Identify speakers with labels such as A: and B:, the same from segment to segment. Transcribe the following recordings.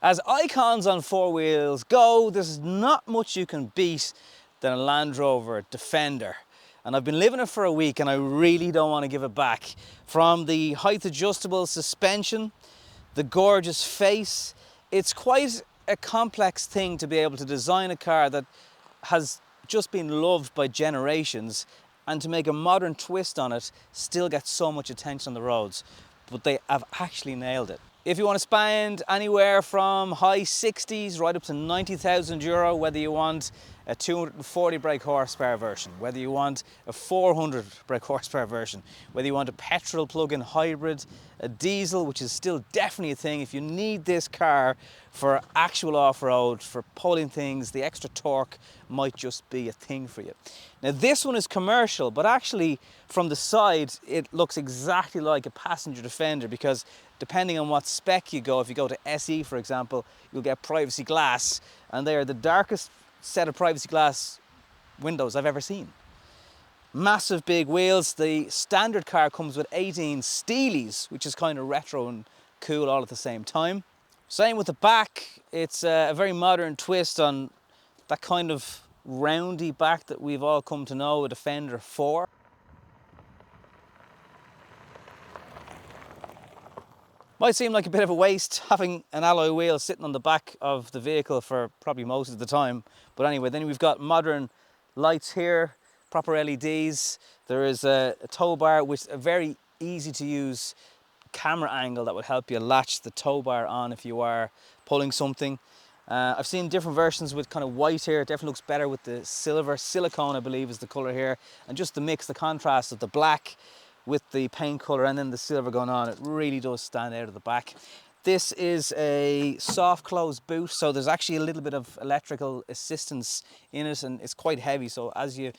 A: As icons on four wheels go, there's not much you can beat than a Land Rover Defender. And I've been living it for a week and I really don't want to give it back. From the height adjustable suspension, the gorgeous face, it's quite a complex thing to be able to design a car that has just been loved by generations and to make a modern twist on it still gets so much attention on the roads. But they have actually nailed it. If you want to spend anywhere from high 60s right up to €90,000, whether you want a 240 brake horsepower version, whether you want a 400 brake horsepower version, whether you want a petrol plug-in hybrid, a diesel, which is still definitely a thing. If you need this car for actual off-road, for pulling things, the extra torque might just be a thing for you. Now this one is commercial, but actually from the side it looks exactly like a passenger Defender, because depending on what spec you go, if you go to SE for example, you'll get privacy glass, and they are the darkest set of privacy glass windows I've ever seen. Massive big wheels. The standard car comes with 18 Steelies, which is kind of retro and cool all at the same time. Same with the back. It's a very modern twist on that kind of roundy back that we've all come to know a Defender for. Might seem like a bit of a waste having an alloy wheel sitting on the back of the vehicle for probably most of the time. But anyway, then we've got modern lights here, proper LEDs. There is a tow bar with a very easy to use camera angle that would help you latch the tow bar on if you are pulling something. I've seen different versions with kind of white here. It definitely looks better with the silver. Silicone, I believe, is the color here. And just the mix, the contrast of the black with the paint color and then the silver going on, it really does stand out at the back. This is a soft close boot, so there's actually a little bit of electrical assistance in it, and it's quite heavy, so as you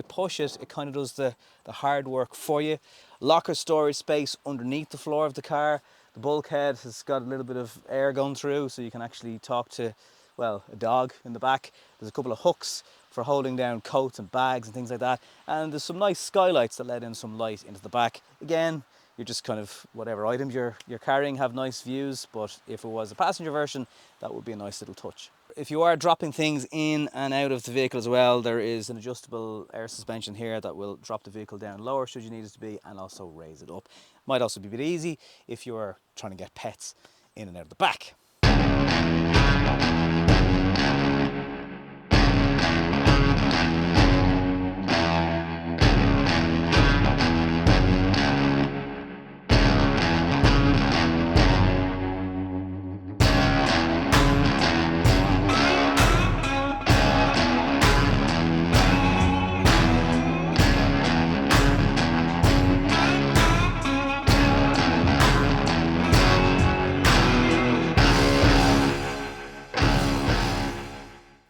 A: push it, it kind of does the hard work for you. Locker storage space underneath the floor of the car. The bulkhead has got a little bit of air going through, so you can actually talk to, well, a dog in the back. There's a couple of hooks for holding down coats and bags and things like that. And there's some nice skylights that let in some light into the back. Again, you're just kind of, whatever items you're carrying have nice views, but if it was a passenger version, that would be a nice little touch. If you are dropping things in and out of the vehicle as well, there is an adjustable air suspension here that will drop the vehicle down lower should you need it to be, and also raise it up. Might also be a bit easy if you're trying to get pets in and out of the back.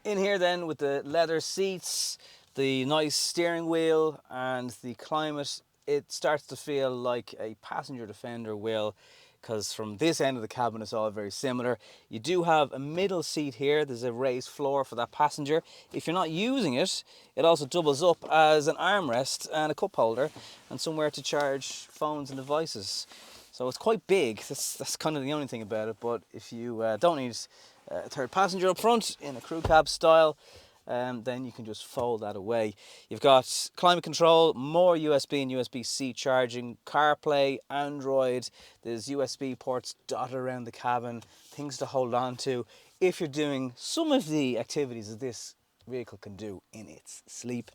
A: In here then with the leather seats, the nice steering wheel and the climate, it starts to feel like a passenger Defender will, because from this end of the cabin it's all very similar. You do have a middle seat here, there's a raised floor for that passenger. If you're not using it, it also doubles up as an armrest and a cup holder and somewhere to charge phones and devices. So it's quite big, that's kind of the only thing about it, but if you don't need a third passenger up front in a crew cab style, then you can just fold that away. You've got climate control, more USB and USB-C charging, CarPlay, Android, there's USB ports dotted around the cabin, things to hold on to if you're doing some of the activities that this vehicle can do in its sleep.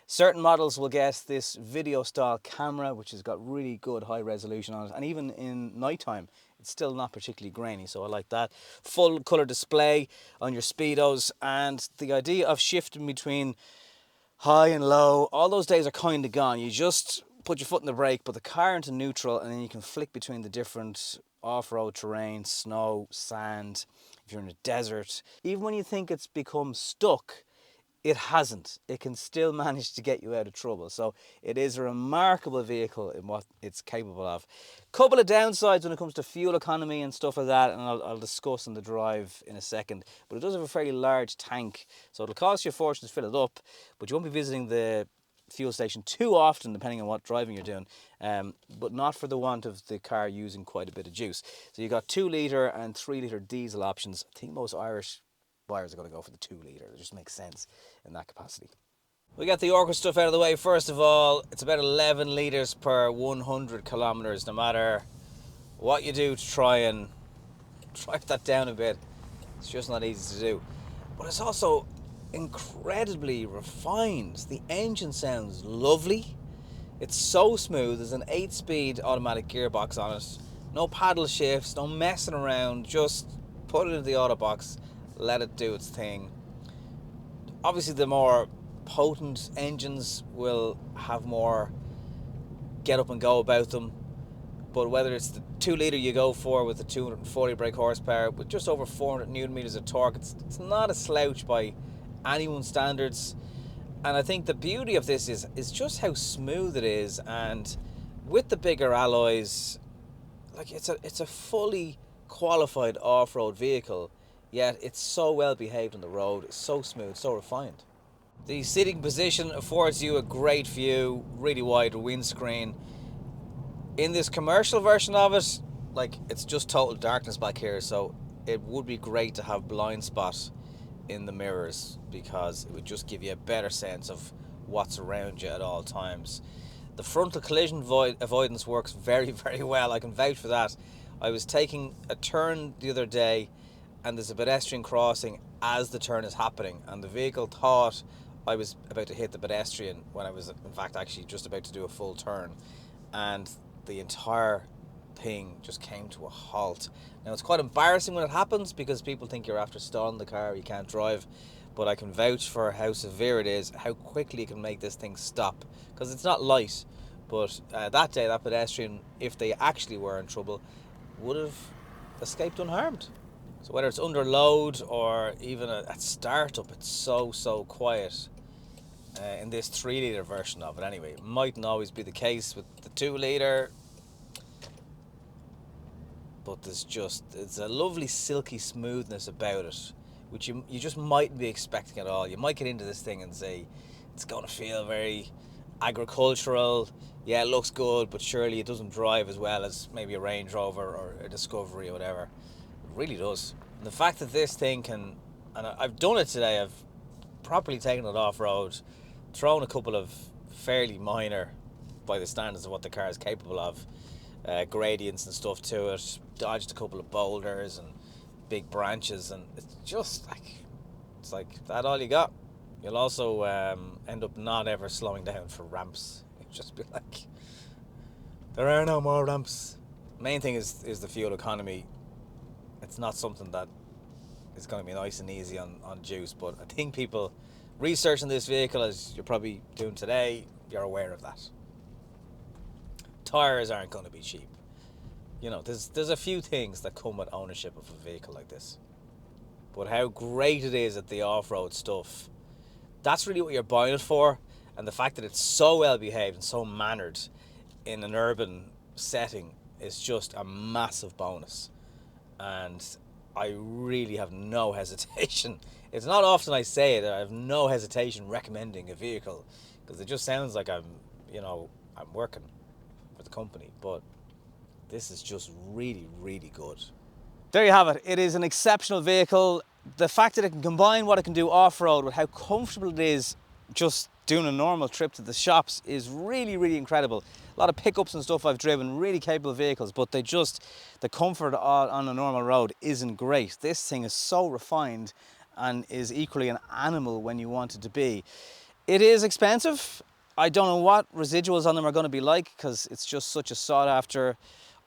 A: Certain models will get this video style camera, which has got really good high resolution on it, and even in nighttime it's still not particularly grainy, so I like that. Full color display on your speedos, and the idea of shifting between high and low, all those days are kind of gone. You just put your foot in the brake, put the car into neutral, and then you can flick between the different off-road terrain, snow, sand, if you're in a desert. Even when you think it's become stuck, it hasn't. It can still manage to get you out of trouble. So it is a remarkable vehicle in what it's capable of. Couple of downsides when it comes to fuel economy and stuff like that, and I'll discuss on the drive in a second. But it does have a fairly large tank, so it'll cost you a fortune to fill it up, but you won't be visiting the fuel station too often, depending on what driving you're doing, but not for the want of the car using quite a bit of juice. So you've got 2 litre and 3 litre diesel options. I think most Irish buyers are going to go for the 2 litre. It just makes sense in that capacity. We got the awkward stuff out of the way. First of all, it's about 11 litres per 100 kilometres, no matter what you do to try and drive that down a bit. It's just not easy to do. But it's also incredibly refined. The engine sounds lovely. It's so smooth. There's an 8-speed automatic gearbox on it. No paddle shifts, no messing around. Just put it into the auto box, let it do its thing. Obviously, the more potent engines will have more get up and go about them, but whether it's the 2 litre you go for with the 240 brake horsepower with just over 400 newton meters of torque, it's not a slouch by anyone's standards. And I think the beauty of this is just how smooth it is, and with the bigger alloys, like it's a fully qualified off-road vehicle, yet it's so well behaved on the road. It's so smooth, so refined. The seating position affords you a great view, really wide windscreen. In this commercial version of it, like, it's just total darkness back here, so it would be great to have blind spot in the mirrors, because it would just give you a better sense of what's around you at all times. The frontal collision avoidance works very, very well. I can vouch for that. I was taking a turn the other day, and there's a pedestrian crossing as the turn is happening, and the vehicle thought I was about to hit the pedestrian when I was in fact actually just about to do a full turn, and the entire thing just came to a halt. Now, it's quite embarrassing when it happens because people think you're after stalling the car, you can't drive, but I can vouch for how severe it is, how quickly you can make this thing stop, because it's not light. But that day, that pedestrian, if they actually were in trouble, would have escaped unharmed. So whether it's under load or even at startup, it's so quiet. In this 3 litre version of it anyway. It mightn't always be the case with the 2 litre, but it's a lovely silky smoothness about it, which you just mightn't be expecting at all. You might get into this thing and say it's going to feel very agricultural. Yeah, it looks good, but surely it doesn't drive as well as maybe a Range Rover or a Discovery or whatever. It really does. And the fact that this thing can, and I've done it today, I've properly taken it off-road, thrown a couple of fairly minor, by the standards of what the car is capable of, gradients and stuff to it, dodged a couple of boulders and big branches, and it's like that all you got. You'll also end up not ever slowing down for ramps. You'll just be like, there are no more ramps. Main thing is the fuel economy. It's not something that is going to be nice and easy on juice, but I think people researching this vehicle, as you're probably doing today, you're aware of that. Tires aren't going to be cheap. You know, there's a few things that come with ownership of a vehicle like this, but how great it is at the off-road stuff, that's really what you're buying it for. And the fact that it's so well behaved and so mannered in an urban setting is just a massive bonus. And I really have no hesitation. It's not often I say it, I have no hesitation recommending a vehicle, because it just sounds like I'm working for the company, but this is just really, really good. There you have it. It is an exceptional vehicle. The fact that it can combine what it can do off-road with how comfortable it is just doing a normal trip to the shops is really, really incredible. A lot of pickups and stuff I've driven, really capable vehicles, but the comfort on a normal road isn't great. This thing is so refined and is equally an animal when you want it to be. It is expensive. I don't know what residuals on them are going to be like, because it's just such a sought after,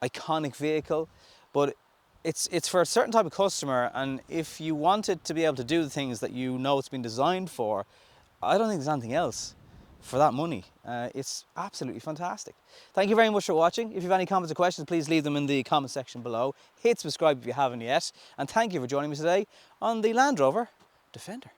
A: iconic vehicle, but it's for a certain type of customer, and if you want it to be able to do the things that you know it's been designed for, I don't think there's anything else for that money. It's absolutely fantastic. Thank you very much for watching. If you have any comments or questions, please leave them in the comment section below. Hit subscribe if you haven't yet, and thank you for joining me today on the Land Rover Defender.